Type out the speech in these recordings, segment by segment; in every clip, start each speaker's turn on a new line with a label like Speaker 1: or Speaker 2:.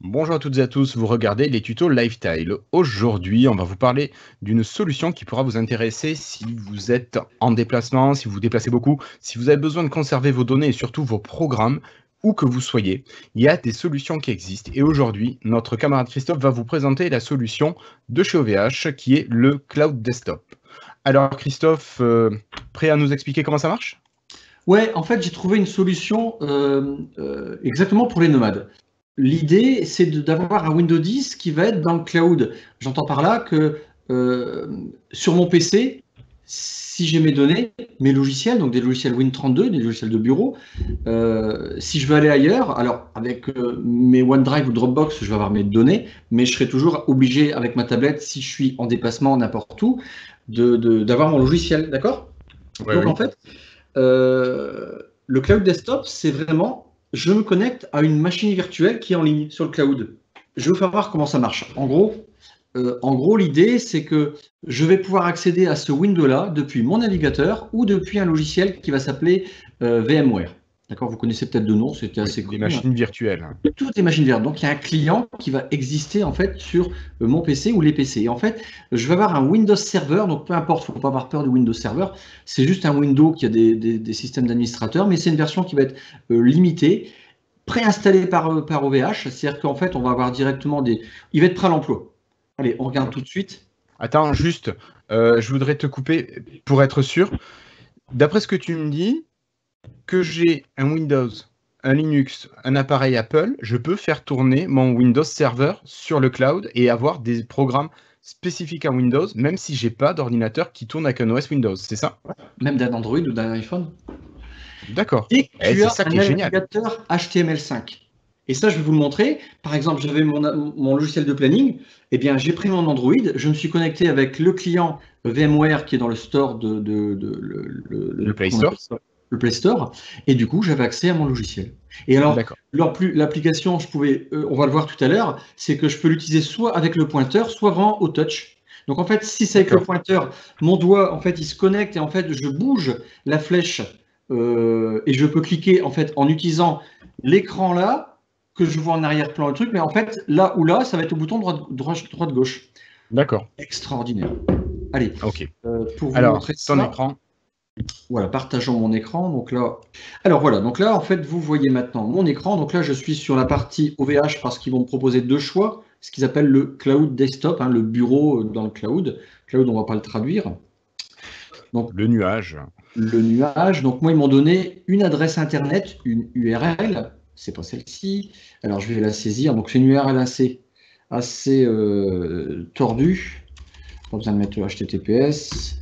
Speaker 1: Bonjour à toutes et à tous, vous regardez les tutos Lifestyle. Aujourd'hui, on va vous parler d'une solution qui pourra vous intéresser si vous êtes en déplacement, si vous vous déplacez beaucoup, si vous avez besoin de conserver vos données et surtout vos programmes, où que vous soyez. Il y a des solutions qui existent et aujourd'hui, notre camarade Christophe va vous présenter la solution de chez OVH qui est le Cloud Desktop. Alors Christophe, prêt à nous expliquer comment ça marche ?
Speaker 2: Ouais, en fait, j'ai trouvé une solution exactement pour les nomades. L'idée, c'est d'avoir un Windows 10 qui va être dans le cloud. J'entends par là que sur mon PC, si j'ai mes données, mes logiciels, donc des logiciels Win32, des logiciels de bureau, si je veux aller ailleurs, alors avec mes OneDrive ou Dropbox, je vais avoir mes données, mais je serai toujours obligé avec ma tablette, si je suis en déplacement n'importe où, d'avoir mon logiciel, d'accord?
Speaker 1: Ouais,
Speaker 2: Donc
Speaker 1: oui.
Speaker 2: en fait, le Cloud Desktop, c'est vraiment, je me connecte à une machine virtuelle qui est en ligne sur le cloud. Je vais vous faire voir comment ça marche. En gros, l'idée, c'est que je vais pouvoir accéder à ce window-là depuis mon navigateur ou depuis un logiciel qui va s'appeler VMware. D'accord, vous connaissez peut-être de nom, c'était assez
Speaker 1: Des
Speaker 2: connu.
Speaker 1: machines virtuelles.
Speaker 2: Toutes les machines virtuelles. Donc, il y a un client qui va exister en fait sur mon PC ou les PC. Et en fait, je vais avoir un Windows Server. Donc, peu importe, il ne faut pas avoir peur du Windows Server. C'est juste un Windows qui a des systèmes d'administrateurs, mais c'est une version qui va être limitée, préinstallée par OVH. C'est-à-dire qu'en fait, on va avoir directement des. Il va être prêt à l'emploi. Allez, on regarde tout de suite.
Speaker 1: Attends, juste, je voudrais te couper pour être sûr. D'après ce que tu me dis, que j'ai un Windows, un Linux, un appareil Apple, je peux faire tourner mon Windows Server sur le cloud et avoir des programmes spécifiques à Windows, même si j'ai pas d'ordinateur qui tourne avec un OS Windows, c'est ça?
Speaker 2: Même d'un Android ou d'un iPhone.
Speaker 1: D'accord.
Speaker 2: Et tu
Speaker 1: C'est
Speaker 2: as
Speaker 1: ça
Speaker 2: un
Speaker 1: qui est génial.
Speaker 2: navigateur HTML5. Et ça, je vais vous le montrer. Par exemple, j'avais mon logiciel de planning. Eh bien, j'ai pris mon Android. Je me suis connecté avec le client VMware qui est dans le store
Speaker 1: Le Play Store.
Speaker 2: Le Play Store. Et du coup, j'avais accès à mon logiciel. Et alors,
Speaker 1: D'accord.
Speaker 2: l'application, on va le voir tout à l'heure, c'est que je peux l'utiliser soit avec le pointeur, soit vraiment au touch. Donc, en fait, si c'est avec le pointeur, mon doigt, en fait, il se connecte et en fait, je bouge la flèche et je peux cliquer en fait en utilisant l'écran là que je vois en arrière-plan le truc, mais en fait là ou là, ça va être au bouton droite-gauche.
Speaker 1: D'accord.
Speaker 2: Extraordinaire. Allez,
Speaker 1: Ok.
Speaker 2: pour vous
Speaker 1: Alors,
Speaker 2: montrer
Speaker 1: ton
Speaker 2: ça,
Speaker 1: écran.
Speaker 2: voilà, partageons mon écran. Donc là, alors voilà, donc là en fait vous voyez maintenant mon écran. Donc là je suis sur la partie OVH parce qu'ils vont me proposer deux choix, ce qu'ils appellent le Cloud Desktop, hein, le bureau dans le cloud. Cloud, on ne va pas le traduire. Donc,
Speaker 1: le nuage.
Speaker 2: Le nuage. Donc moi, ils m'ont donné une adresse internet, une URL. C'est pas celle-ci. Alors je vais la saisir. Donc c'est une URL assez tordue. Pas besoin de mettre le HTTPS.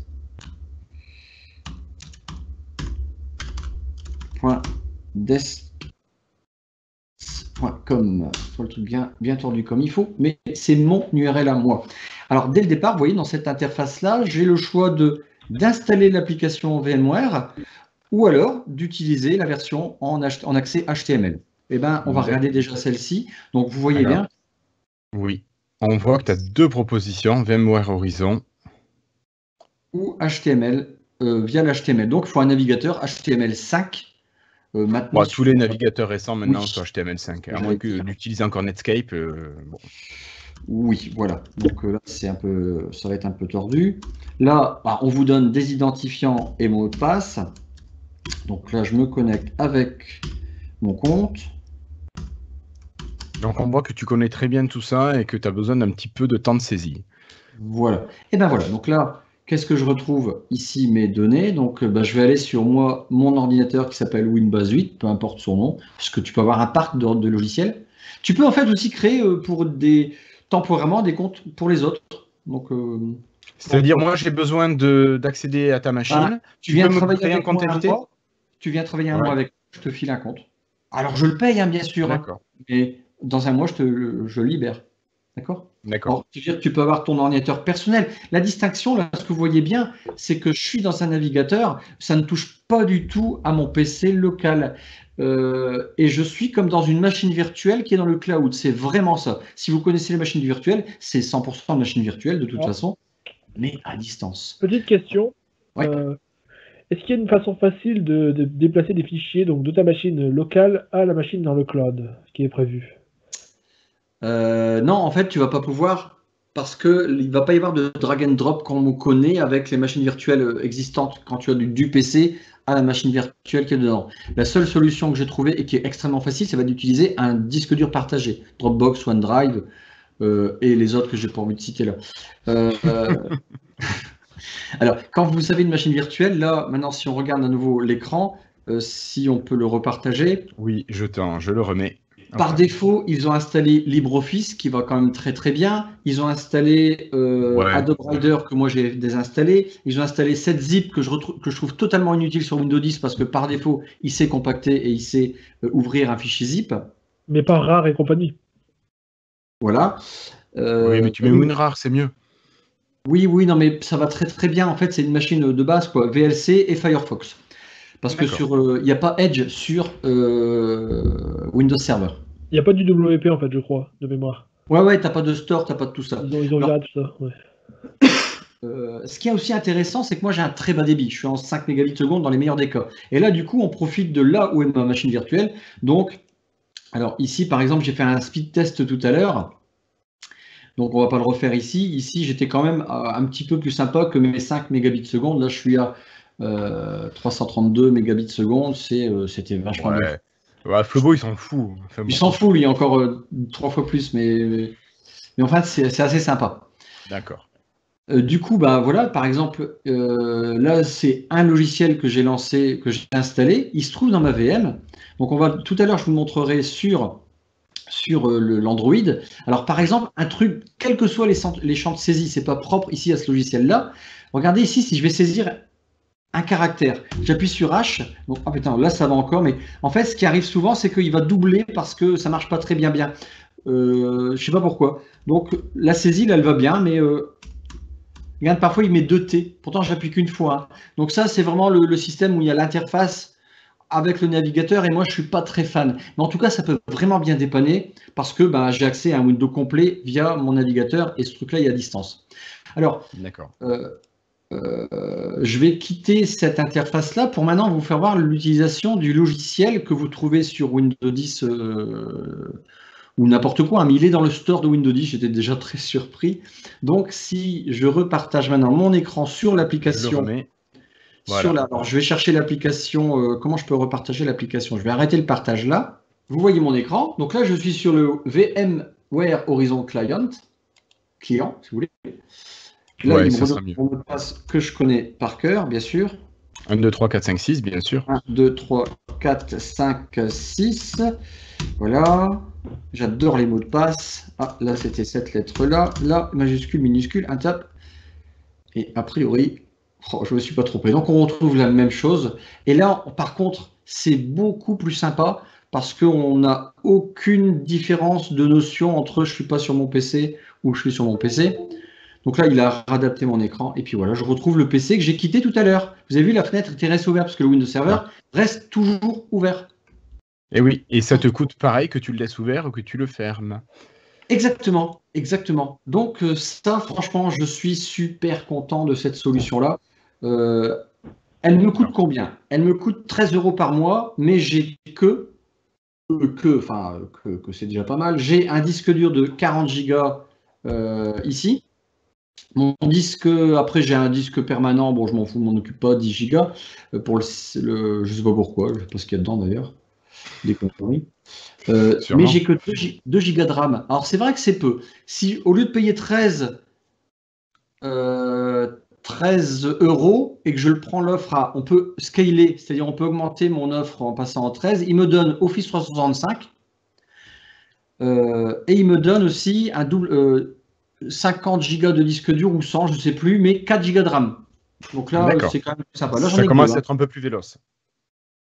Speaker 2: .des.com. Le truc bien tordu comme il faut, mais c'est mon URL à moi. Alors dès le départ, vous voyez, dans cette interface-là, j'ai le choix d'installer l'application VMware ou alors d'utiliser la version en accès HTML. Eh bien, on va regarder déjà celle-ci. Donc, vous voyez bien.
Speaker 1: Oui, on voit que tu as deux propositions, VMware Horizon.
Speaker 2: Ou HTML, via l'HTML. Donc, il faut un navigateur HTML5.
Speaker 1: Maintenant, tous les navigateurs récents maintenant
Speaker 2: oui,
Speaker 1: sont HTML5. À moins que d'utiliser encore Netscape. Bon.
Speaker 2: Oui, voilà. Donc là, ça va être un peu tordu. Là, on vous donne des identifiants et mots de passe. Donc là, je me connecte avec mon compte.
Speaker 1: Donc on voit que tu connais très bien tout ça et que tu as besoin d'un petit peu de temps de saisie.
Speaker 2: Voilà. Et bien voilà. Donc là, qu'est-ce que je retrouve ici? Mes données. Donc je vais aller sur mon ordinateur qui s'appelle Winbase 8, peu importe son nom, puisque tu peux avoir un parc de logiciels. Tu peux en fait aussi créer temporairement des comptes pour les autres. Donc
Speaker 1: c'est-à-dire, moi, j'ai besoin d'accéder à ta machine.
Speaker 2: Tu viens travailler avec moi un mois. Tu viens travailler un mois avec moi, je te file un compte. Alors, je le paye, hein, bien sûr. D'accord. Mais dans un mois, je libère. D'accord?
Speaker 1: D'accord.
Speaker 2: Alors, c'est-à-dire que tu peux avoir ton ordinateur personnel. La distinction, là, ce que vous voyez bien, c'est que je suis dans un navigateur, ça ne touche pas du tout à mon PC local. Et je suis comme dans une machine virtuelle qui est dans le cloud. C'est vraiment ça. Si vous connaissez les machines virtuelles, c'est 100% de machines virtuelles de toute
Speaker 3: Alors,
Speaker 2: façon, mais à distance.
Speaker 3: petite question.
Speaker 2: Ouais.
Speaker 3: Est-ce qu'il y a une façon facile de déplacer des fichiers donc, de ta machine locale à la machine dans le cloud, ce qui est prévu?
Speaker 2: Non, en fait, tu vas pas pouvoir parce que il va pas y avoir de drag and drop comme on connaît avec les machines virtuelles existantes quand tu as du PC à la machine virtuelle qui est dedans. La seule solution que j'ai trouvée et qui est extrêmement facile, ça va d'utiliser un disque dur partagé, Dropbox, OneDrive et les autres que j'ai pas envie de citer là. Alors, quand vous avez une machine virtuelle, là, maintenant, si on regarde à nouveau l'écran, si on peut le repartager.
Speaker 1: Oui, je le remets.
Speaker 2: Par défaut, ils ont installé LibreOffice, qui va quand même très très bien. Ils ont installé Adobe Reader, que moi j'ai désinstallé. Ils ont installé 7zip, que je trouve totalement inutile sur Windows 10, parce que par défaut, il sait compacter et il sait ouvrir un fichier zip.
Speaker 3: Mais pas rare et compagnie.
Speaker 2: Voilà.
Speaker 1: Oui, mais tu mets WinRAR, c'est mieux.
Speaker 2: Oui, non, mais ça va très très bien. En fait, c'est une machine de base, quoi. VLC et Firefox. Parce que il n'y a pas Edge sur Windows Server.
Speaker 3: Il n'y a pas du WP en fait, je crois, de mémoire.
Speaker 2: Ouais, t'as pas de store, t'as pas de tout ça.
Speaker 3: Ils ont viré tout ça, ouais.
Speaker 2: Ce qui est aussi intéressant, c'est que moi j'ai un très bas débit. Je suis en 5 mégabits seconde dans les meilleurs des cas. Et là, du coup, on profite de là où est ma machine virtuelle. Donc, alors ici, par exemple, j'ai fait un speed test tout à l'heure. Donc, on va pas le refaire ici. Ici, j'étais quand même un petit peu plus sympa que mes 5 mégabits seconde. Là, je suis à 332 mégabits seconde. C'était vachement bien.
Speaker 1: Ouais, Flobo, il s'en fout.
Speaker 2: Enfin, il s'en fout, lui, encore 3 fois plus. Mais en fait, c'est assez sympa.
Speaker 1: D'accord.
Speaker 2: Du coup, bah voilà, par exemple, là, c'est un logiciel que j'ai lancé, que j'ai installé. Il se trouve dans ma VM. Donc, tout à l'heure, je vous montrerai sur l'Android. Alors, par exemple, un truc, quels que soient les champs de saisie, c'est pas propre ici à ce logiciel-là. Regardez ici, si je vais saisir un caractère, j'appuie sur H. Donc, oh putain, là, ça va encore. Mais en fait, ce qui arrive souvent, c'est qu'il va doubler parce que ça marche pas très bien. Je sais pas pourquoi. Donc, la saisie, là, elle va bien, mais regarde, parfois, il met 2 T. Pourtant, j'appuie qu'une fois. Hein. Donc, ça, c'est vraiment le système où il y a l'interface avec le navigateur et moi, je ne suis pas très fan. Mais en tout cas, ça peut vraiment bien dépanner parce que j'ai accès à un Windows complet via mon navigateur et ce truc-là, il est à distance. Alors, je vais quitter cette interface-là pour maintenant vous faire voir l'utilisation du logiciel que vous trouvez sur Windows 10 ou n'importe quoi, mais il est dans le store de Windows 10, j'étais déjà très surpris. Donc, si je repartage maintenant mon écran sur l'application, voilà. Alors, je vais chercher l'application, comment je peux repartager l'application? Je vais arrêter le partage là. Vous voyez mon écran. Donc là, je suis sur le VMware Horizon Client, si vous voulez. Là, il me redonne mon mot de passe que je connais par cœur, bien sûr.
Speaker 1: 1, 2, 3, 4, 5, 6, bien sûr.
Speaker 2: 1, 2, 3, 4, 5, 6. Voilà. J'adore les mots de passe. Ah, là, c'était cette lettre-là. Là, majuscule, minuscule, un tap. Et a priori, je ne me suis pas trompé. Donc, on retrouve la même chose. Et là, par contre, c'est beaucoup plus sympa parce qu'on n'a aucune différence de notion entre je ne suis pas sur mon PC ou je suis sur mon PC. Donc là, il a adapté mon écran. Et puis voilà, je retrouve le PC que j'ai quitté tout à l'heure. Vous avez vu, la fenêtre était restée ouverte parce que le Windows Server reste toujours ouvert.
Speaker 1: Et oui, et ça te coûte pareil que tu le laisses ouvert ou que tu le fermes.
Speaker 2: Exactement. Donc ça, franchement, je suis super content de cette solution-là. Elle me coûte combien? Elle me coûte 13 € par mois, mais j'ai que c'est déjà pas mal. J'ai un disque dur de 40 Go ici. Mon disque, après j'ai un disque permanent, bon je m'en fous, je m'en occupe pas, 10 Go. Pour je sais pas pourquoi, je sais pas ce qu'il y a dedans d'ailleurs. Des conneries. Mais j'ai que 2 Go de RAM. Alors c'est vrai que c'est peu. Si au lieu de payer 13 € et que je le prends l'offre on peut scaler, c'est-à-dire on peut augmenter mon offre en passant en 13, il me donne Office 365 et il me donne aussi un double 50 Go de disque dur ou 100, je ne sais plus, mais 4 Go de RAM. Donc là, c'est quand même sympa. Là,
Speaker 1: ça commence à être un peu plus véloce.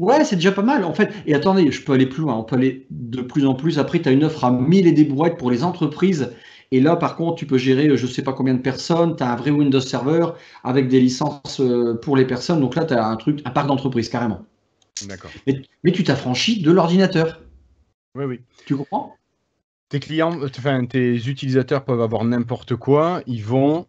Speaker 2: Ouais, c'est déjà pas mal en fait. Et attendez, je peux aller plus loin. On peut aller de plus en plus. Après, tu as une offre à 1000 et des brouettes pour les entreprises Et là, par contre, tu peux gérer je ne sais pas combien de personnes. Tu as un vrai Windows Server avec des licences pour les personnes. Donc là, tu as un parc d'entreprise carrément.
Speaker 1: D'accord.
Speaker 2: Mais tu t'affranchis de l'ordinateur.
Speaker 1: Oui, oui.
Speaker 2: Tu comprends?
Speaker 1: Tes clients, enfin tes utilisateurs peuvent avoir n'importe quoi, ils vont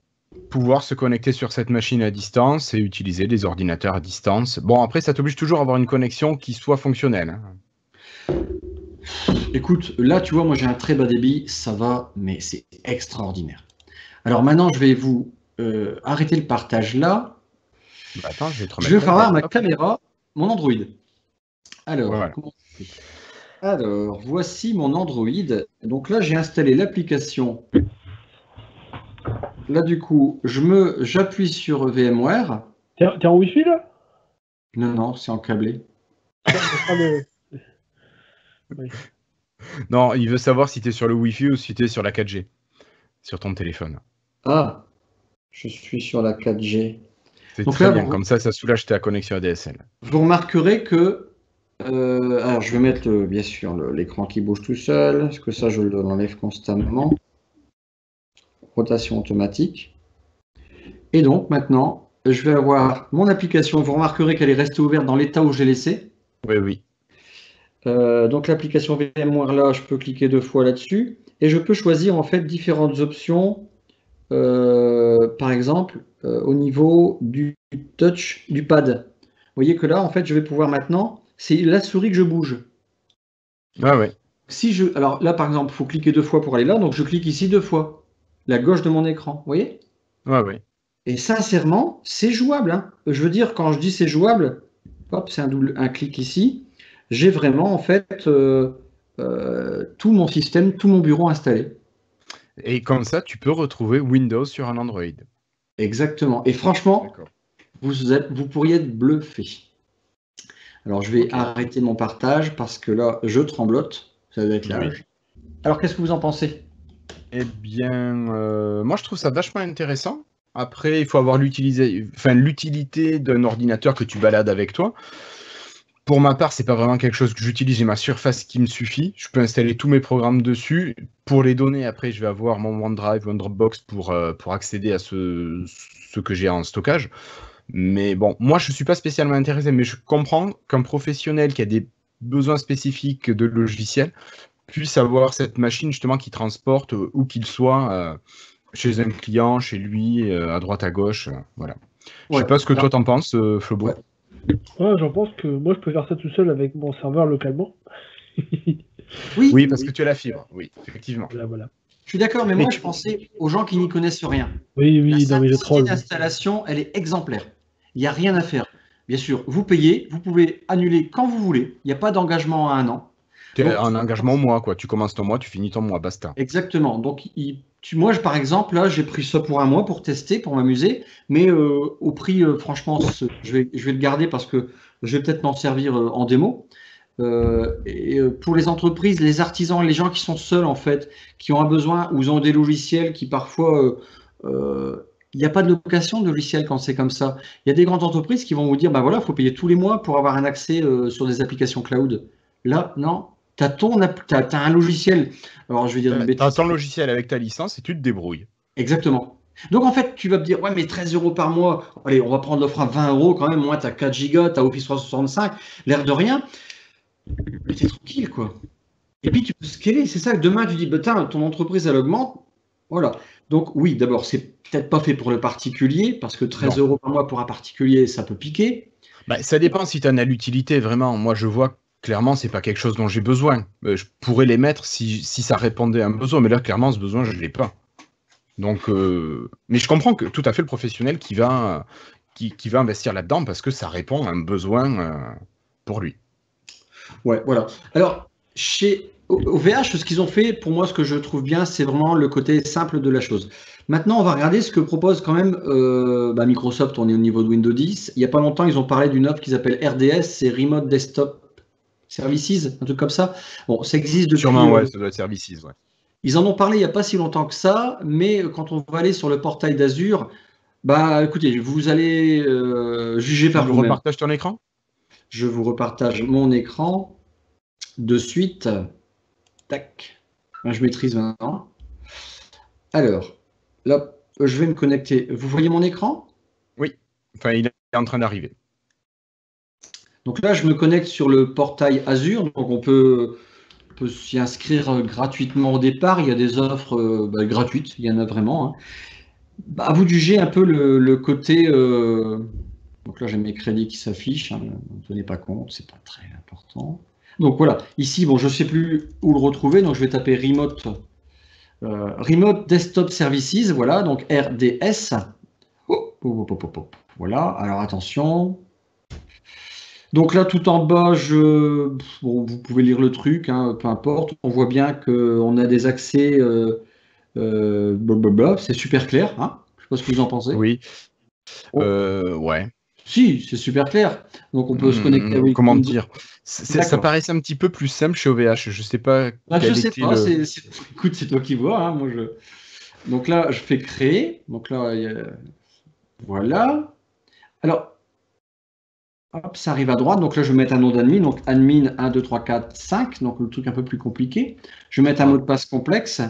Speaker 1: pouvoir se connecter sur cette machine à distance et utiliser des ordinateurs à distance. Bon, après, ça t'oblige toujours à avoir une connexion qui soit fonctionnelle. Hein.
Speaker 2: Écoute, là, tu vois, moi j'ai un très bas débit, ça va, mais c'est extraordinaire. Alors maintenant, je vais vous arrêter le partage là.
Speaker 1: Bah, attends, je vais te
Speaker 2: Je
Speaker 1: remettre
Speaker 2: vais
Speaker 1: la
Speaker 2: faire ma
Speaker 1: tête.
Speaker 2: caméra, mon Android. Alors,
Speaker 1: Voilà.
Speaker 2: comment on fait? Alors, voici mon Android. Donc là, j'ai installé l'application. Là, du coup, j'appuie sur VMware.
Speaker 3: T'es en Wi-Fi là?
Speaker 2: Non, non, c'est en câblé.
Speaker 3: Ah, oui.
Speaker 1: Non, il veut savoir si tu es sur le Wi-Fi ou si tu es sur la 4G, sur ton téléphone.
Speaker 2: Ah, je suis sur la 4G.
Speaker 1: C'est
Speaker 2: Donc
Speaker 1: très
Speaker 2: là,
Speaker 1: bien, comme ça soulage ta connexion ADSL.
Speaker 2: vous remarquerez que alors, je vais mettre bien sûr l'écran qui bouge tout seul, parce que ça, je l'enlève constamment. Rotation automatique. Et donc, maintenant, je vais avoir mon application. Vous remarquerez qu'elle est restée ouverte dans l'état où je l'ai laissée.
Speaker 1: Oui, oui.
Speaker 2: Donc, l'application VMware, là, je peux cliquer 2 fois là-dessus. Et je peux choisir, en fait, différentes options. Par exemple, au niveau du touch du pad. Vous voyez que là, en fait, je vais pouvoir maintenant, c'est la souris que je bouge.
Speaker 1: Ah ouais.
Speaker 2: Alors là, par exemple, il faut cliquer 2 fois pour aller là, donc je clique ici 2 fois, la gauche de mon écran, vous voyez?
Speaker 1: Ouais, ouais.
Speaker 2: Et sincèrement, c'est jouable. Hein. Je veux dire, quand je dis c'est jouable, hop, c'est un clic ici, j'ai vraiment en fait tout mon système, tout mon bureau installé.
Speaker 1: Et comme ça, tu peux retrouver Windows sur un Android.
Speaker 2: Exactement. Et franchement, vous pourriez être bluffé. Alors, je vais arrêter mon partage parce que là, je tremblote. Ça doit être l'âge. Alors, qu'est-ce que vous en pensez?
Speaker 1: Eh bien, moi, je trouve ça vachement intéressant. Après, il faut avoir l'utilité d'un ordinateur que tu balades avec toi. Pour ma part, c'est pas vraiment quelque chose que j'utilise. J'ai ma surface qui me suffit. Je peux installer tous mes programmes dessus. Pour les données, après, je vais avoir mon OneDrive ou un Dropbox pour accéder à ce que j'ai en stockage. Mais bon, moi, je suis pas spécialement intéressé, mais je comprends qu'un professionnel qui a des besoins spécifiques de logiciels puisse avoir cette machine justement qui transporte où qu'il soit, chez un client, chez lui, à droite, à gauche. Voilà. Je sais pas ce que toi t'en penses, Flobo.
Speaker 3: Ouais, j'en pense que moi je peux faire ça tout seul avec mon serveur localement.
Speaker 1: Oui, parce que tu as la fibre, oui, effectivement.
Speaker 3: Voilà.
Speaker 2: Je suis d'accord, mais moi je pensais aux gens qui n'y connaissent rien.
Speaker 3: Oui,
Speaker 2: La
Speaker 3: non, mais je troll.
Speaker 2: d'installation, elle est exemplaire. Il n'y a rien à faire. Bien sûr, vous payez, vous pouvez annuler quand vous voulez. Il n'y a pas d'engagement à 1 an.
Speaker 1: Tu as un engagement au mois, quoi. Tu commences ton mois, tu finis ton mois, basta.
Speaker 2: Exactement. Donc, moi, par exemple, là, j'ai pris ça pour 1 mois pour tester, pour m'amuser, mais au prix, franchement, je vais le garder parce que je vais peut-être m'en servir en démo. Pour les entreprises, les artisans, les gens qui sont seuls, en fait, qui ont un besoin ou ils ont des logiciels qui parfois. Il n'y a pas de location de logiciels quand c'est comme ça. Il y a des grandes entreprises qui vont vous dire, bah voilà, il faut payer tous les mois pour avoir un accès sur des applications cloud. Là, non, tu as un logiciel. Alors, je vais dire une bêtise.
Speaker 1: Tu as ton logiciel avec ta licence et tu te débrouilles.
Speaker 2: Exactement. Donc, en fait, tu vas me dire, ouais, mais 13 € par mois, allez, on va prendre l'offre à 20 € quand même. Moi, tu as 4 gigas, tu as Office 365, l'air de rien. Mais t'es tranquille, quoi. Et puis, tu peux scaler. C'est ça que demain, tu dis, bah, ton entreprise, elle augmente. Voilà. Donc, oui, d'abord, c'est peut-être pas fait pour le particulier, parce que 13 € par mois pour un particulier, ça peut piquer.
Speaker 1: Bah, ça dépend si tu en as l'utilité, vraiment. Moi, je vois clairement, c'est pas quelque chose dont j'ai besoin. Je pourrais les mettre si ça répondait à un besoin, mais là, clairement, ce besoin, je ne l'ai pas. Donc, mais je comprends que tout à fait le professionnel qui va investir là-dedans parce que ça répond à un besoin pour lui.
Speaker 2: Ouais, voilà. Alors, chez OVH, ce qu'ils ont fait, pour moi, ce que je trouve bien, c'est vraiment le côté simple de la chose. Maintenant, on va regarder ce que propose quand même Microsoft. On est au niveau de Windows 10. Il n'y a pas longtemps, ils ont parlé d'une offre qu'ils appellent RDS, c'est Remote Desktop Services, un truc comme ça. Bon, ça existe depuis.
Speaker 1: Sûrement, ouais, ça doit être Services, ouais.
Speaker 2: Ils en ont parlé il n'y a pas si longtemps que ça, mais quand on va aller sur le portail d'Azure, bah écoutez, vous allez juger par vous-même.
Speaker 1: Tu repartages ton écran ?
Speaker 2: Je vous repartage mon écran de suite. Tac. Je maîtrise maintenant. Alors, là, je vais me connecter. Vous voyez mon écran?
Speaker 1: Oui, enfin, il est en train d'arriver.
Speaker 2: Donc là, je me connecte sur le portail Azure. Donc on peut s'y inscrire gratuitement au départ. Il y a des offres gratuites, il y en a vraiment, hein. À vous de juger un peu le côté. Donc là, j'ai mes crédits qui s'affichent, hein, ne tenez pas compte, c'est pas très important. Donc voilà, ici, bon, je ne sais plus où le retrouver, donc je vais taper Remote, Remote Desktop Services, voilà, donc RDS. Oh, oh, oh, oh, oh. Voilà, alors attention. Donc là, tout en bas, bon, vous pouvez lire le truc, hein, peu importe. On voit bien qu'on a des accès, blablabla, c'est super clair, hein. Je ne sais pas ce que vous en pensez.
Speaker 1: Oui,
Speaker 2: Oh.
Speaker 1: ouais.
Speaker 2: Si, c'est super clair. Donc on peut se connecter avec
Speaker 1: Comment
Speaker 2: Windows.
Speaker 1: dire? Ça paraissait un petit peu plus simple chez OVH. Je sais pas
Speaker 2: Bah, je
Speaker 1: quel
Speaker 2: sais
Speaker 1: était
Speaker 2: pas,
Speaker 1: le.
Speaker 2: écoute, c'est toi qui vois, hein, moi Donc là, je fais créer. Donc là, voilà. Alors, hop, ça arrive à droite. Donc là, je vais mettre un nom d'admin. Donc admin 1, 2, 3, 4, 5. Donc le truc un peu plus compliqué. Je vais mettre un mot de passe complexe.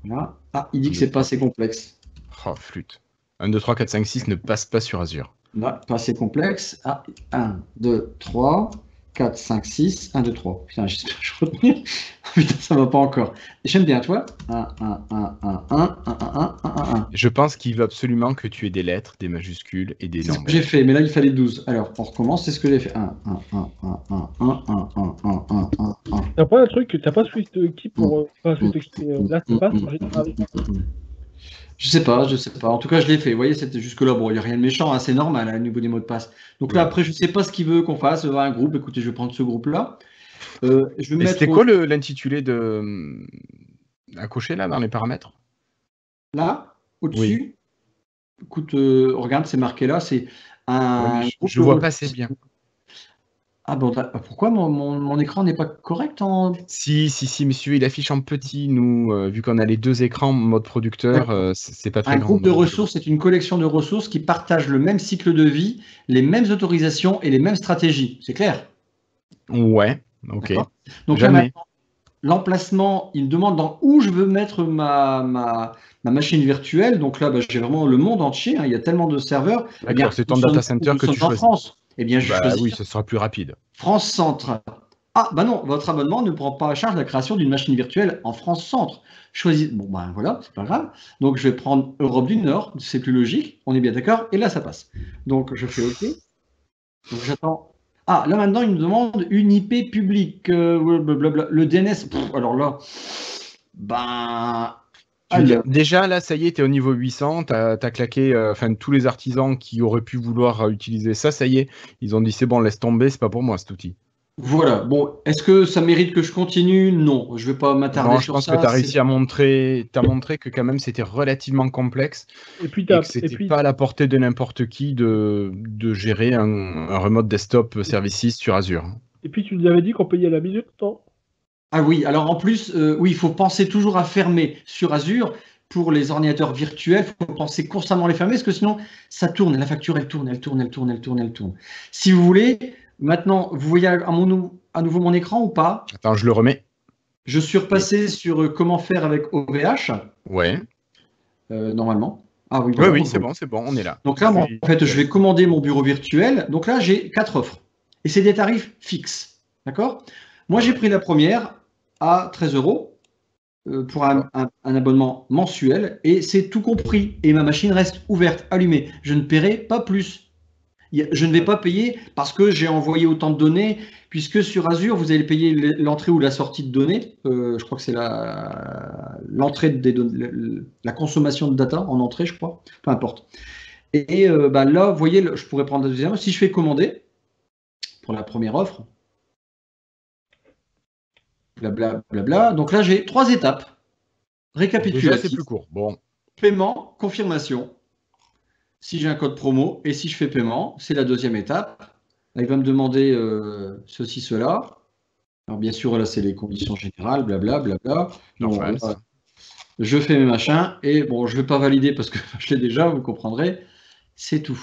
Speaker 2: Voilà. Ah, il dit que c'est pas assez complexe.
Speaker 1: Oh, flûte. 1, 2, 3, 4, 5, 6 ne passe pas sur Azure.
Speaker 2: Là, pas assez complexe. Ah, 1, 2, 3, 4, 5, 6, 1, 2, 3. Putain, j'espère que je retenais. Putain, ça va pas encore. J'aime bien, toi. 1, 1, 1, 1, 1, 1, 1, 1, 1, 1.
Speaker 1: Je pense qu'il veut absolument que tu aies des lettres, des majuscules et des
Speaker 2: C'est ce
Speaker 1: nombres.
Speaker 2: que j'ai fait, mais là, il fallait 12. Alors, on recommence, c'est ce que j'ai fait. 1, 1, 1, 1, 1, 1, 1, 1, 1, 1, 1, 1.
Speaker 3: T'as pas un truc, t'as pas Swift Key pour. Enfin, Swift Key, là, c'est pas pour général.
Speaker 2: Je sais pas. En tout cas, je l'ai fait. Vous voyez, c'était jusque-là. Bon, il n'y a rien de méchant, hein, c'est normal hein, au niveau des mots de passe. Donc là, après, je sais pas ce qu'il veut qu'on fasse. Un groupe, écoutez, je vais prendre ce groupe-là. Je vais
Speaker 1: Et c'était quoi l'intitulé de. À cocher là dans les paramètres?
Speaker 2: Là, au-dessus.
Speaker 1: Oui.
Speaker 2: Écoute, regarde, c'est marqué là. C'est un.
Speaker 1: Ouais, je vois pas assez bien.
Speaker 2: Ah bon, pourquoi mon écran n'est pas correct en.
Speaker 1: Si, monsieur, il affiche en petit. Nous, vu qu'on a les deux écrans mode producteur, c'est pas très
Speaker 2: Un
Speaker 1: grand.
Speaker 2: groupe de ressources, c'est une collection de ressources qui partagent le même cycle de vie, les mêmes autorisations et les mêmes stratégies. C'est clair?
Speaker 1: Ouais, ok.
Speaker 2: Donc là,
Speaker 1: Jamais.
Speaker 2: maintenant, l'emplacement, il me demande dans où je veux mettre ma machine virtuelle. Donc là, j'ai vraiment le monde entier, hein. Il y a tellement de serveurs.
Speaker 1: D'accord, c'est ton data center que tu
Speaker 2: en
Speaker 1: choisis.
Speaker 2: France. Eh bien, je choisis
Speaker 1: oui, ce sera plus rapide.
Speaker 2: France Centre. Ah, bah non, votre abonnement ne prend pas à charge la création d'une machine virtuelle en France Centre. Choisis. Bon, ben voilà, c'est pas grave. Donc, je vais prendre Europe du Nord, c'est plus logique, on est bien d'accord, et là, ça passe. Donc, je fais OK. Donc, j'attends. Ah, là, maintenant, il me demande une IP publique. Blablabla. Le DNS, alors là,
Speaker 1: Déjà, là, ça y est, tu es au niveau 800, tu as claqué tous les artisans qui auraient pu vouloir utiliser ça, ça y est, ils ont dit c'est bon, laisse tomber, c'est pas pour moi cet outil.
Speaker 2: Voilà, bon, est-ce que ça mérite que je continue? Non, je ne vais pas m'attarder sur ça.
Speaker 1: Je pense que tu as réussi à montrer, montré que quand même c'était relativement complexe
Speaker 3: et
Speaker 1: que c'était pas à la portée de n'importe qui de gérer un remote desktop services sur Azure.
Speaker 3: Et puis tu nous avais dit qu'on payait à la minute, non?
Speaker 2: Ah oui, alors en plus, oui, il faut penser toujours à fermer sur Azure. Pour les ordinateurs virtuels, il faut penser constamment à les fermer, parce que sinon, ça tourne, la facture, elle tourne. Si vous voulez, maintenant, vous voyez à nouveau mon écran ou pas?
Speaker 1: Attends, je le remets.
Speaker 2: Je suis repassé sur comment faire avec OVH.
Speaker 1: Ouais.
Speaker 2: Normalement. Ah oui,
Speaker 1: voilà, oui, c'est bon, on est là.
Speaker 2: Donc là, en fait, je vais commander mon bureau virtuel. Donc là, j'ai 4 offres. Et c'est des tarifs fixes. D'accord? Moi, j'ai pris la première à 13 € pour un abonnement mensuel. Et c'est tout compris. Et ma machine reste ouverte, allumée. Je ne paierai pas plus. Je ne vais pas payer parce que j'ai envoyé autant de données, puisque sur Azure, vous allez payer l'entrée ou la sortie de données. Je crois que c'est l'entrée des données, la consommation de data en entrée, je crois. Peu importe. Et là, vous voyez, je pourrais prendre la deuxième. Si je fais commander pour la première offre, blablabla. Donc là, j'ai 3 étapes. Récapitulatif.
Speaker 1: Déjà, c'est plus court. Bon.
Speaker 2: Paiement, confirmation. Si j'ai un code promo, et si je fais paiement, c'est la deuxième étape. Là, il va me demander ceci, cela. Alors bien sûr, là, c'est les conditions générales, blablabla.
Speaker 1: Normal,
Speaker 2: bon, je fais mes machins, et bon, je ne vais pas valider parce que je l'ai déjà, vous comprendrez. C'est tout.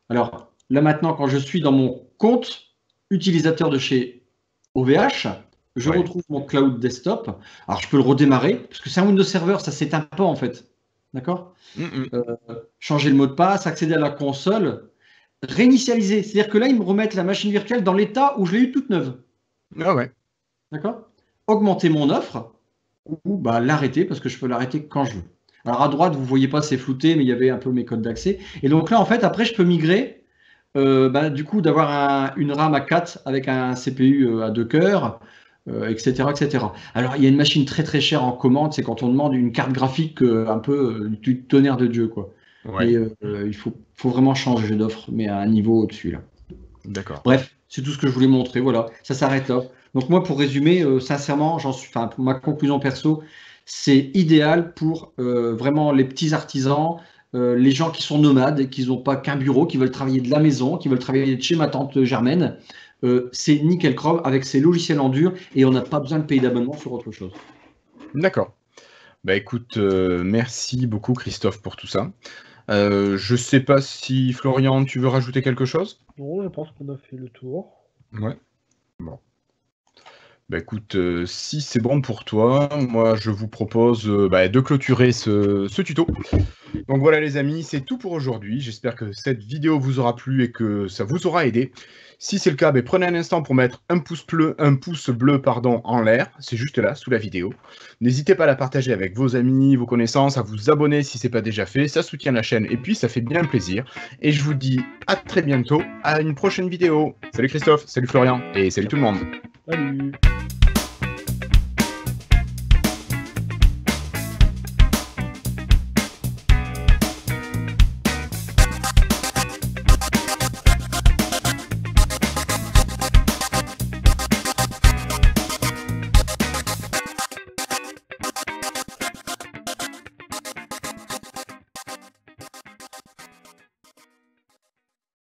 Speaker 2: Alors, là maintenant, quand je suis dans mon compte utilisateur de chez OVH, je retrouve mon cloud desktop. Alors, je peux le redémarrer, parce que c'est un Windows Server, ça s'éteint pas en fait. D'accord? Changer le mot de passe, accéder à la console, réinitialiser. C'est-à-dire que là, ils me remettent la machine virtuelle dans l'état où je l'ai eu toute neuve.
Speaker 1: Ah ouais.
Speaker 2: D'accord? Augmenter mon offre ou l'arrêter, parce que je peux l'arrêter quand je veux. Alors, à droite, vous ne voyez pas, c'est flouté, mais il y avait un peu mes codes d'accès. Et donc là, en fait, après, je peux migrer. Du coup, d'avoir une RAM à 4 avec un CPU à 2 cœurs, etc., etc. Alors, il y a une machine très très chère en commande, c'est quand on demande une carte graphique un peu du tonnerre de Dieu, quoi.
Speaker 1: Ouais.
Speaker 2: Et il faut vraiment changer d'offre, mais à un niveau au-dessus, là.
Speaker 1: D'accord.
Speaker 2: Bref, c'est tout ce que je voulais montrer, voilà, ça s'arrête là. Donc moi, pour résumer, sincèrement, pour ma conclusion perso, c'est idéal pour vraiment les petits artisans, les gens qui sont nomades, qui n'ont pas qu'un bureau, qui veulent travailler de la maison, qui veulent travailler de chez ma tante Germaine. C'est nickel chrome avec ses logiciels en dur et on n'a pas besoin de payer d'abonnement sur autre chose.
Speaker 1: D'accord. Bah écoute, merci beaucoup Christophe pour tout ça. Je sais pas si Florian, tu veux rajouter quelque chose?
Speaker 3: Non, je pense qu'on a fait le tour.
Speaker 1: Ouais. Bon. Bah écoute, si c'est bon pour toi, moi je vous propose de clôturer ce tuto. Donc voilà les amis, c'est tout pour aujourd'hui. J'espère que cette vidéo vous aura plu et que ça vous aura aidé. Si c'est le cas, prenez un instant pour mettre un pouce bleu en l'air. C'est juste là, sous la vidéo. N'hésitez pas à la partager avec vos amis, vos connaissances, à vous abonner si ce n'est pas déjà fait. Ça soutient la chaîne et puis ça fait bien plaisir. Et je vous dis à très bientôt, à une prochaine vidéo. Salut Christophe, salut Florian et salut tout le monde.
Speaker 3: Salut.